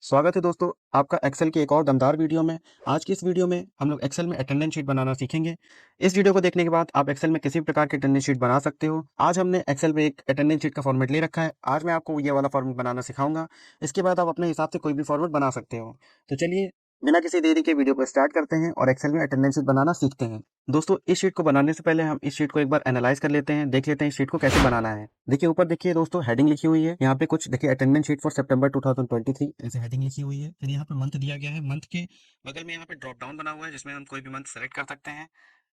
स्वागत है दोस्तों आपका एक्सेल की एक और दमदार वीडियो में। आज की इस वीडियो में हम लोग एक्सेल में अटेंडेंस शीट बनाना सीखेंगे। इस वीडियो को देखने के बाद आप एक्सेल में किसी भी प्रकार की अटेंडेंस शीट बना सकते हो। आज हमने एक्सेल में एक अटेंडेंस शीट का फॉर्मेट ले रखा है। आज मैं आपको ये वाला फॉर्मेट बनाना सिखाऊंगा। इसके बाद आप अपने हिसाब से कोई भी फॉर्मेट बना सकते हो। तो चलिए बिना किसी देरी के वीडियो को स्टार्ट करते हैं और एक्सेल में अटेंडेंस शीट बनाना सीखते हैं। दोस्तों इस शीट को बनाने से पहले हम इस शीट को एक बार एनालाइज कर लेते हैं, देख लेते हैं इस शीट को कैसे बनाना है। देखिए ऊपर देखिए दोस्तों हेडिंग लिखी हुई है, यहाँ पे कुछ देखिए अटेंडेंस शीट फॉर सितंबर 2023 ऐसे हेडिंग लिखी हुई है। फिर यहाँ पे मंथ दिया गया है, मंथ के बगल में यहाँ पे ड्रॉप डाउन बना हुआ है जिसमें हम कोई भी मंथ सेलेक्ट कर सकते हैं।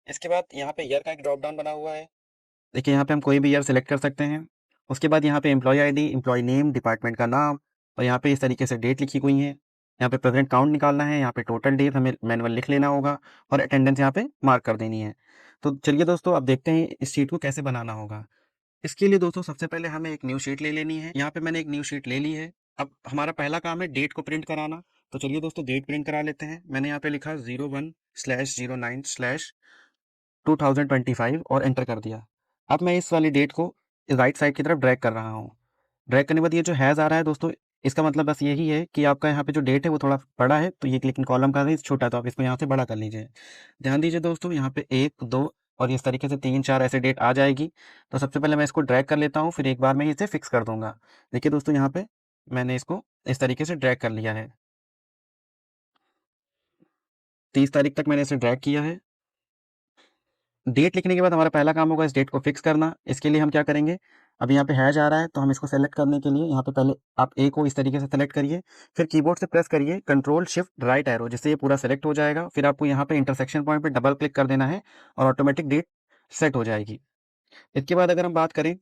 इसके बाद यहाँ पे ईयर का एक ड्रॉप डाउन बना हुआ है। देखिए यहाँ पे हम कोई भी ईयर सेलेक्ट कर सकते हैं। उसके बाद यहाँ पे employee ID, employee name, department का नाम और यहाँ पे इस तरीके से डेट लिखी हुई है। यहाँ पे प्रेजेंट काउंट निकालना है, यहाँ पे टोटल डेज हमें मैनुअल लिख लेना होगा और अटेंडेंस यहाँ पे मार्क कर देनी है। तो चलिए दोस्तों अब देखते हैं इस शीट को कैसे बनाना होगा। इसके लिए दोस्तों सबसे पहले हमें एक न्यू शीट ले लेनी है। यहाँ पे मैंने एक न्यू शीट ले ली है। अब हमारा पहला काम है डेट को प्रिंट कराना। तो चलिए दोस्तों डेट प्रिंट करा लेते हैं। मैंने यहाँ पे लिखा 01/09/2025 और एंटर कर दिया। अब मैं इस वाली डेट को राइट साइड की तरफ ड्रैग कर रहा हूँ। ड्रैग करने के बाद ये जो हैज़ आ रहा है दोस्तों, इसका मतलब बस यही है कि आपका यहाँ पे जो डेट है वो थोड़ा बड़ा है, तो ये लेकिन कॉलम का साइज छोटा है, तो आप इसको यहाँ से बड़ा कर लीजिए। ध्यान दीजिए दोस्तों यहाँ पे 1 2 और इस तरीके से 3 4 ऐसे डेट आ जाएगी। तो सबसे पहले मैं इसको ड्रैग कर लेता हूँ, फिर एक बार में ही इसे फिक्स कर दूंगा। देखिए दोस्तों यहाँ पे मैंने इसको इस तरीके से ड्रैग कर लिया है। 30 तारीख तक मैंने इसे ड्रैग किया है। डेट लिखने के बाद हमारा पहला काम होगा इस डेट को फिक्स करना। इसके लिए हम क्या करेंगे, अब यहाँ पे हैज आ रहा है तो हम इसको सेलेक्ट करने के लिए यहाँ पे पहले आप ए को इस तरीके से सेलेक्ट करिए, फिर कीबोर्ड से प्रेस करिए कंट्रोल शिफ्ट राइट एरो, जिससे ये पूरा सेलेक्ट हो जाएगा। फिर आपको यहाँ पे इंटरसेक्शन पॉइंट पे डबल क्लिक कर देना है और ऑटोमेटिक डेट सेट हो जाएगी। इसके बाद अगर हम बात करें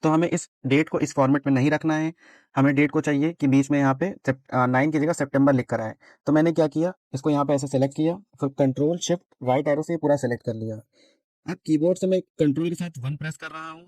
तो हमें इस डेट को इस फॉर्मेट में नहीं रखना है। हमें डेट को चाहिए कि बीच में यहाँ पे 9 की जगह सितंबर लिख कर आए। तो मैंने क्या किया, इसको यहाँ पे ऐसे सेलेक्ट किया, फिर कंट्रोल शिफ्ट राइट एरो से ये पूरा सेलेक्ट कर लिया। अब कीबोर्ड से मैं कंट्रोल के साथ 1 प्रेस कर रहा हूँ।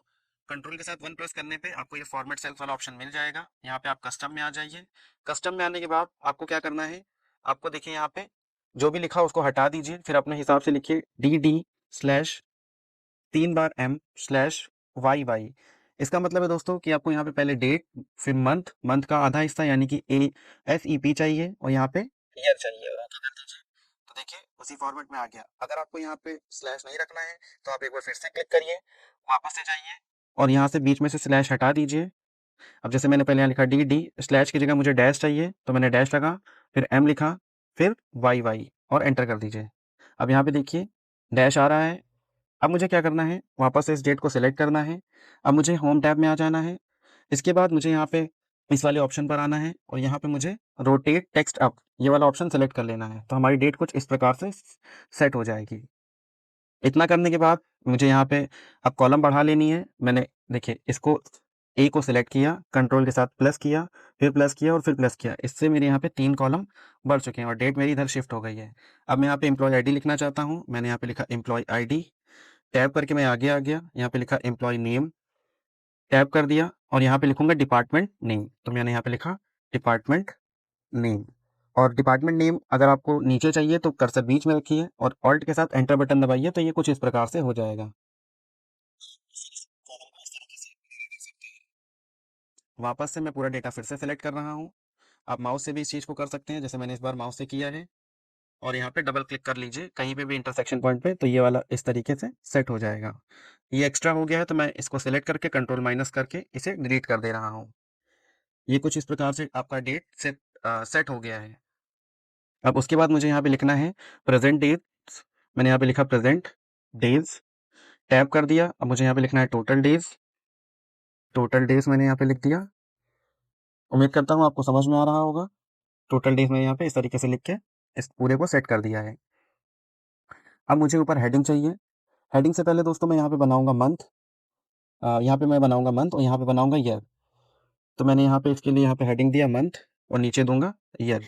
कंट्रोल के साथ 1 प्रेस करने पे आपको ये फॉर्मेट सेल्स वाला ऑप्शन मिल जाएगा। यहाँ पे आप कस्टम में आ जाइए। कस्टम में आने के बाद आपको क्या करना है, आपको देखिए यहाँ पे जो भी लिखा उसको हटा दीजिए, फिर अपने हिसाब से लिखिए DD/3 बार M/YY। इसका मतलब है दोस्तों कि आपको यहाँ पे पहले डेट, फिर मंथ, मंथ का आधा हिस्सा यानी कि ASEP चाहिए और यहाँ पे ईयर चाहिए और ओके कर दीजिए। तो देखिए उसी फॉर्मेट में आ गया। अगर आपको यहाँ पे स्लैश नहीं रखना है तो आप एक बार फिर से क्लिक करिए, वापस से जाइए और यहाँ से बीच में से स्लैश हटा दीजिए। अब जैसे मैंने पहले यहाँ लिखा DD, स्लैश की जगह मुझे डैश चाहिए तो मैंने डैश लगा, फिर M लिखा, फिर YY और एंटर कर दीजिए। अब यहाँ पे देखिए डैश आ रहा है। अब मुझे क्या करना है, वापस से इस डेट को सिलेक्ट करना है। अब मुझे होम टैब में आ जाना है। इसके बाद मुझे यहाँ पे इस वाले ऑप्शन पर आना है और यहाँ पे मुझे रोटेट टेक्स्ट अप ये वाला ऑप्शन सेलेक्ट कर लेना है। तो हमारी डेट कुछ इस प्रकार से सेट हो जाएगी। इतना करने के बाद मुझे यहाँ पे अब कॉलम बढ़ा लेनी है। मैंने देखिए इसको ए को सिलेक्ट किया, कंट्रोल के साथ प्लस किया, फिर प्लस किया और फिर प्लस किया। इससे मेरे यहाँ पे 3 कॉलम बढ़ चुके हैं और डेट मेरी इधर शिफ्ट हो गई है। अब मैं यहाँ पे एम्प्लॉय आईडी लिखना चाहता हूँ। मैंने यहाँ पे लिखा एम्प्लॉय आईडी, टैब करके मैं आगे आ गया, यहाँ पे लिखा एम्प्लॉय नेम, टैब कर दिया और यहाँ पे लिखूंगा डिपार्टमेंट नेम। तो मैंने यहाँ पे लिखा डिपार्टमेंट नेम। और डिपार्टमेंट नेम अगर आपको नीचे चाहिए तो कर्सर बीच में रखिए और ऑल्ट के साथ एंटर बटन दबाइए, तो ये कुछ इस प्रकार से हो जाएगा। वापस से मैं पूरा डेटा फिर से सेलेक्ट कर रहा हूँ। आप माउस से भी इस चीज़ को कर सकते हैं, जैसे मैंने इस बार माउस से किया है। और यहाँ पे डबल क्लिक कर लीजिए कहीं पे भी इंटरसेक्शन पॉइंट पे, तो ये वाला इस तरीके से सेट हो जाएगा। ये एक्स्ट्रा हो गया है तो मैं इसको सेलेक्ट करके कंट्रोल माइनस करके इसे डिलीट कर दे रहा हूँ। ये कुछ इस प्रकार से आपका डेट सेट हो गया है। अब उसके बाद मुझे यहाँ पे लिखना है प्रेजेंट डेज। मैंने यहाँ पे लिखा प्रेजेंट डेज, टैब कर दिया। अब मुझे यहाँ पे लिखना है टोटल डेज। टोटल डेज मैंने यहाँ पे लिख दिया। उम्मीद करता हूँ आपको समझ में आ रहा होगा। टोटल डेज मैंने यहाँ पे इस तरीके से लिख के इस पूरे को सेट कर दिया है। अब मुझे ऊपर हेडिंग चाहिए। हेडिंग से पहले दोस्तों मैं यहाँ पे बनाऊंगा मंथ, यहाँ पे मैं बनाऊंगा मंथ और यहाँ पे बनाऊंगा ईयर। तो मैंने यहाँ पे इसके लिए यहाँ पे हेडिंग दिया मंथ और नीचे दूंगा ईयर,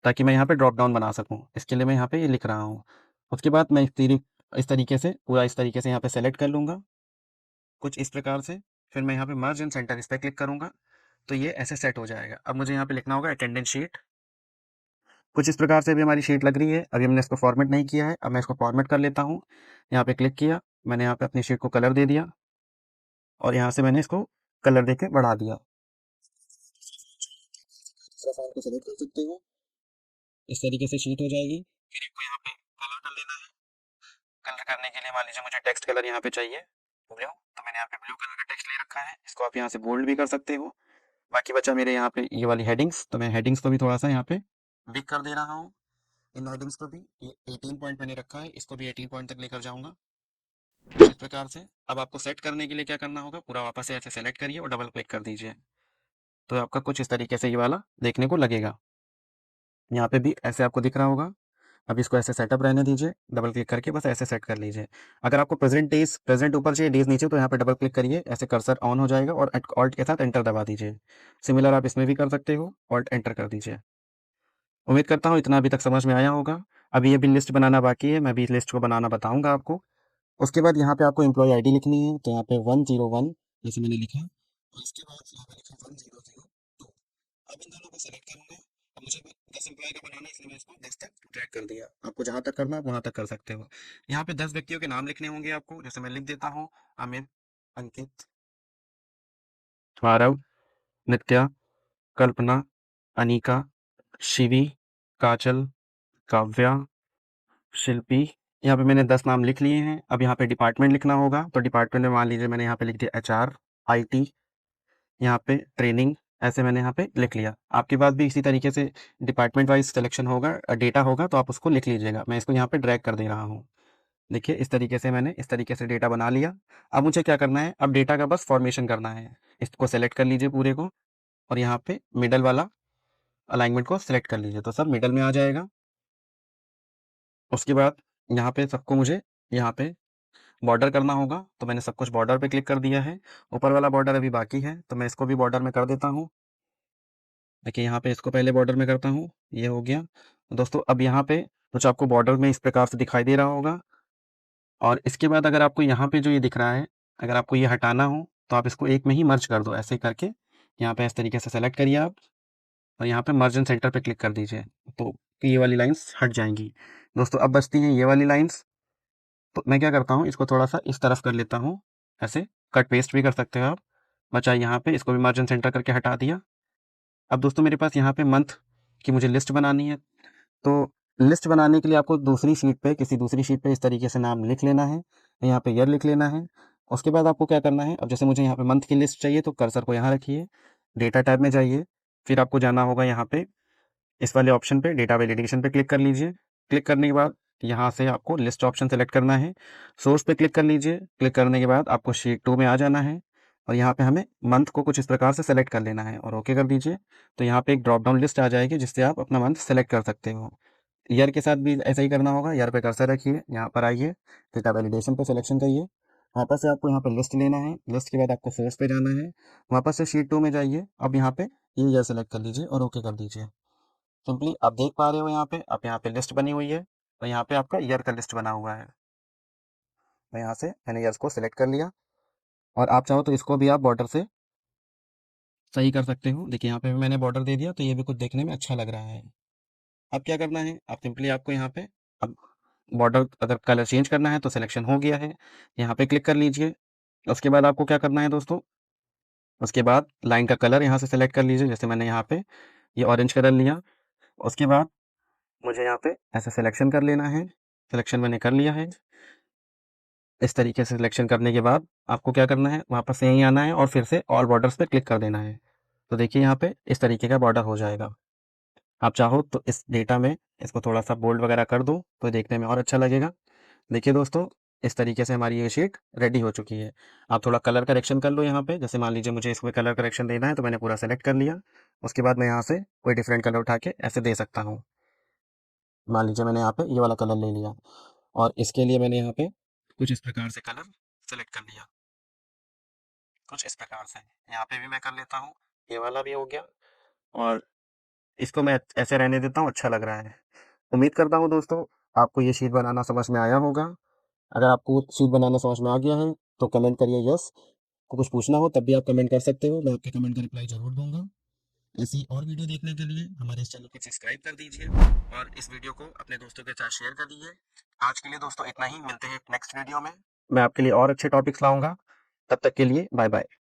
ताकि मैं यहाँ पे ड्रॉप डाउन बना सकूँ। इसके लिए मैं यहाँ पे ये लिख रहा हूँ। उसके बाद मैं इस तरीके से पूरा इस तरीके से यहाँ पे सेलेक्ट कर लूँगा कुछ इस प्रकार से। फिर मैं यहाँ पे मर्ज इन सेंटर इस पर क्लिक करूँगा तो ये ऐसे सेट हो जाएगा। अब मुझे यहाँ पे लिखना होगा अटेंडेंस शीट। कुछ इस प्रकार से भी हमारी शीट लग रही है। अभी हमने इसको फॉर्मेट नहीं किया है, अब मैं इसको फॉर्मेट कर लेता हूँ। यहाँ पे क्लिक किया, मैंने यहाँ पे अपनी शीट को कलर दे दिया और यहाँ से मैंने इसको कलर देके बढ़ा दिया। दूसरा फॉन्ट को सेलेक्ट कर सकते हो। इस तरीके से शीट हो जाएगी। फिर आपको यहाँ पे कलर कर लेना है। कलर करने के लिए मान लीजिए मुझे टेक्स्ट कलर यहाँ पे चाहिए ब्लू, तो मैंने यहाँ पे ब्लू कलर का टेक्स्ट ले रखा है। इसको आप यहाँ से बोल्ड भी कर सकते हो। बाकी बचा मेरे यहाँ पे ये वाली हेडिंग्स, तो मैं हेडिंग्स को भी थोड़ा सा यहाँ पे बिग कर दे रहा हूँ। इन हेडिंग्स को भी ये 18 पॉइंट मैंने रखा है, इसको भी 18 पॉइंट तक लेकर जाऊंगा इस प्रकार से। अब आपको सेट करने के लिए क्या करना होगा, पूरा वापस से ऐसे सेलेक्ट करिए और डबल क्लिक कर दीजिए, तो आपका कुछ इस तरीके से ये वाला देखने को लगेगा। यहाँ पे भी ऐसे आपको दिख रहा होगा। अब इसको ऐसे सेटअप रहने दीजिए, डबल क्लिक करके बस ऐसे सेट कर लीजिए। अगर आपको प्रेजेंट डेज, प्रेजेंट ऊपर चाहिए, डेज नीचे, तो यहाँ पे डबल क्लिक करिए, ऐसे कर्सर ऑन हो जाएगा और ऑल्ट के साथ एंटर दबा दीजिए। सिमिलर आप इसमें भी कर सकते हो, ऑल्ट एंटर कर दीजिए। उम्मीद करता हूँ इतना अभी तक समझ में आया होगा। अभी ये भी लिस्ट बनाना बाकी है, मैं भी इस लिस्ट को बनाना बताऊंगा आपको। उसके बाद यहाँ पे आपको एम्प्लॉय आईडी लिखनी है, तो यहाँ पे 101 जैसे मैंने लिखा, और इसके बाद यहाँ पे लिखा 1002। अब इन दोनों को सेलेक्ट करूंगा। अब मुझे 10 एम्प्लॉय का बनाना है, इसलिए मैं इसको 10 तक ड्रैग कर दिया। आपको जहां तक करना है वहां तक कर सकते हो। यहाँ पे 10 व्यक्तियों के नाम लिखने होंगे आपको, जैसे मैं लिख देता हूँ। अमित, अंकित, आरव, नित्या, कल्पना, अनीका, शिवी, काजल, काव्या, शिल्पी। यहाँ पे मैंने 10 नाम लिख लिए हैं। अब यहाँ पे डिपार्टमेंट लिखना होगा, तो डिपार्टमेंट में मान लीजिए मैंने यहाँ पे लिख दिया एचआर, आईटी, यहाँ पे ट्रेनिंग, ऐसे मैंने यहाँ पे लिख लिया। आपके पास भी इसी तरीके से डिपार्टमेंट वाइज सिलेक्शन होगा, डेटा होगा, तो आप उसको लिख लीजिएगा। मैं इसको यहाँ पे ड्रैग कर दे रहा हूँ। देखिए इस तरीके से मैंने इस तरीके से डेटा बना लिया। अब मुझे क्या करना है, अब डेटा का बस फॉर्मेशन करना है। इसको सेलेक्ट कर लीजिए पूरे को, और यहाँ पे मिडल वाला अलाइनमेंट को सिलेक्ट कर लीजिए, तो सब मिडल में आ जाएगा। उसके बाद यहाँ पे सबको मुझे यहाँ पे बॉर्डर करना होगा, तो मैंने सब कुछ बॉर्डर पे क्लिक कर दिया है। ऊपर वाला बॉर्डर अभी बाकी है, तो मैं इसको भी बॉर्डर में कर देता हूँ। देखिए यहाँ पे इसको पहले बॉर्डर में करता हूँ, ये हो गया। दोस्तों अब यहाँ पे कुछ आपको बॉर्डर में इस प्रकार से दिखाई दे रहा होगा। और इसके बाद अगर आपको यहाँ पे जो ये दिख रहा है, अगर आपको ये हटाना हो तो आप इसको एक में ही मर्ज कर दो, ऐसे करके यहाँ पे इस तरीके से सेलेक्ट करिए आप, और यहाँ पे मर्ज एंड सेंटर पे क्लिक कर दीजिए, तो ये वाली लाइंस हट जाएंगी। दोस्तों अब बचती हैं ये वाली लाइंस, तो मैं क्या करता हूँ, इसको थोड़ा सा इस तरफ कर लेता हूँ, ऐसे कट पेस्ट भी कर सकते हो आप। बचा यहाँ पे, इसको भी मार्जिन सेंटर करके हटा दिया। अब दोस्तों मेरे पास यहाँ पे मंथ की मुझे लिस्ट बनानी है, तो लिस्ट बनाने के लिए आपको दूसरी शीट पे, किसी दूसरी शीट पे इस तरीके से नाम लिख लेना है, यहाँ पे ईयर लिख लेना है। उसके बाद आपको क्या करना है, अब जैसे मुझे यहाँ पे मंथ की लिस्ट चाहिए, तो कर्सर को यहाँ रखिए, डेटा टैब में जाइए, फिर आपको जाना होगा यहाँ पे इस वाले ऑप्शन पे, डेटा वैलिडेशन पे क्लिक कर लीजिए। क्लिक करने के बाद यहाँ से आपको लिस्ट ऑप्शन सेलेक्ट करना है, सोर्स पे क्लिक कर लीजिए। क्लिक करने के बाद आपको शीट 2 में आ जाना है, और यहाँ पे हमें मंथ को कुछ इस प्रकार से सेलेक्ट कर लेना है और ओके कर दीजिए। तो यहाँ पे एक ड्रॉप डाउन लिस्ट आ जाएगी, जिससे आप अपना मंथ सेलेक्ट कर सकते हो। ईयर के साथ भी ऐसा ही करना होगा, ईयर पे कर्सर रखिए, यहाँ पर आइए, डेटा वैलिडेशन पे सिलेक्शन करिए, वापस से आपको यहाँ पे लिस्ट लेना है। लिस्ट के बाद आपको सोर्स पे जाना है, वापस से शीट 2 में जाइए। अब यहाँ पे ये ईयर सेलेक्ट कर लीजिए और ओके कर दीजिए। सिंपली आप देख पा रहे हो यहाँ पे, आप यहाँ पे लिस्ट बनी हुई है, और यहाँ पे आपका ईयर का लिस्ट बना हुआ है। तो यहाँ से मैंने ईयर्स को सिलेक्ट कर लिया, और आप चाहो तो इसको भी आप बॉर्डर से सही कर सकते हो। देखिए यहाँ पे भी मैंने बॉर्डर दे दिया, तो ये भी कुछ देखने में अच्छा लग रहा है। अब क्या करना है, आप सिंपली आपको यहाँ पे अब बॉर्डर अगर कलर चेंज करना है तो सिलेक्शन हो गया है, यहाँ पे क्लिक कर लीजिए। उसके बाद आपको क्या करना है दोस्तों, उसके बाद लाइन का कलर यहाँ से सेलेक्ट कर लीजिए, जैसे मैंने यहाँ पे ये ऑरेंज कलर लिया। उसके बाद मुझे यहाँ पे ऐसे सिलेक्शन कर लेना है, सिलेक्शन मैंने कर लिया है। इस तरीके से सिलेक्शन करने के बाद आपको क्या करना है, वापस से यहीं आना है और फिर से ऑल बॉर्डर्स पे क्लिक कर देना है। तो देखिए यहाँ पे इस तरीके का बॉर्डर हो जाएगा। आप चाहो तो इस डेटा में इसको थोड़ा सा बोल्ड वगैरह कर दो, तो देखने में और अच्छा लगेगा। देखिए दोस्तों, इस तरीके से हमारी ये शीट रेडी हो चुकी है। आप थोड़ा कलर करेक्शन कर लो यहाँ पे, जैसे मान लीजिए मुझे इसमें कलर करेक्शन देना है, तो मैंने पूरा सेलेक्ट कर लिया। उसके बाद मैं यहाँ से कोई डिफरेंट कलर उठा के ऐसे दे सकता हूँ। मान लीजिए मैंने यहाँ पे ये वाला कलर ले लिया, और इसके लिए मैंने यहाँ पे कुछ इस प्रकार से कलर सेलेक्ट कर लिया, कुछ इस प्रकार से। यहाँ पे भी मैं कर लेता हूँ, ये वाला भी हो गया, और इसको मैं ऐसे रहने देता हूँ, अच्छा लग रहा है। उम्मीद करता हूँ दोस्तों आपको ये शीट बनाना समझ में आया होगा। अगर आपको शीट बनाना समझ में आ गया है तो कमेंट करिए यस। को कुछ पूछना हो तब भी आप कमेंट कर सकते हो, मैं आपके कमेंट का रिप्लाई जरूर दूंगा। ऐसी और वीडियो देखने के लिए हमारे इस चैनल को सब्सक्राइब कर दीजिए, और इस वीडियो को अपने दोस्तों के साथ शेयर कर दीजिए। आज के लिए दोस्तों इतना ही, मिलते हैं नेक्स्ट वीडियो में। मैं आपके लिए और अच्छे टॉपिक्स लाऊंगा। तब तक के लिए बाय बाय।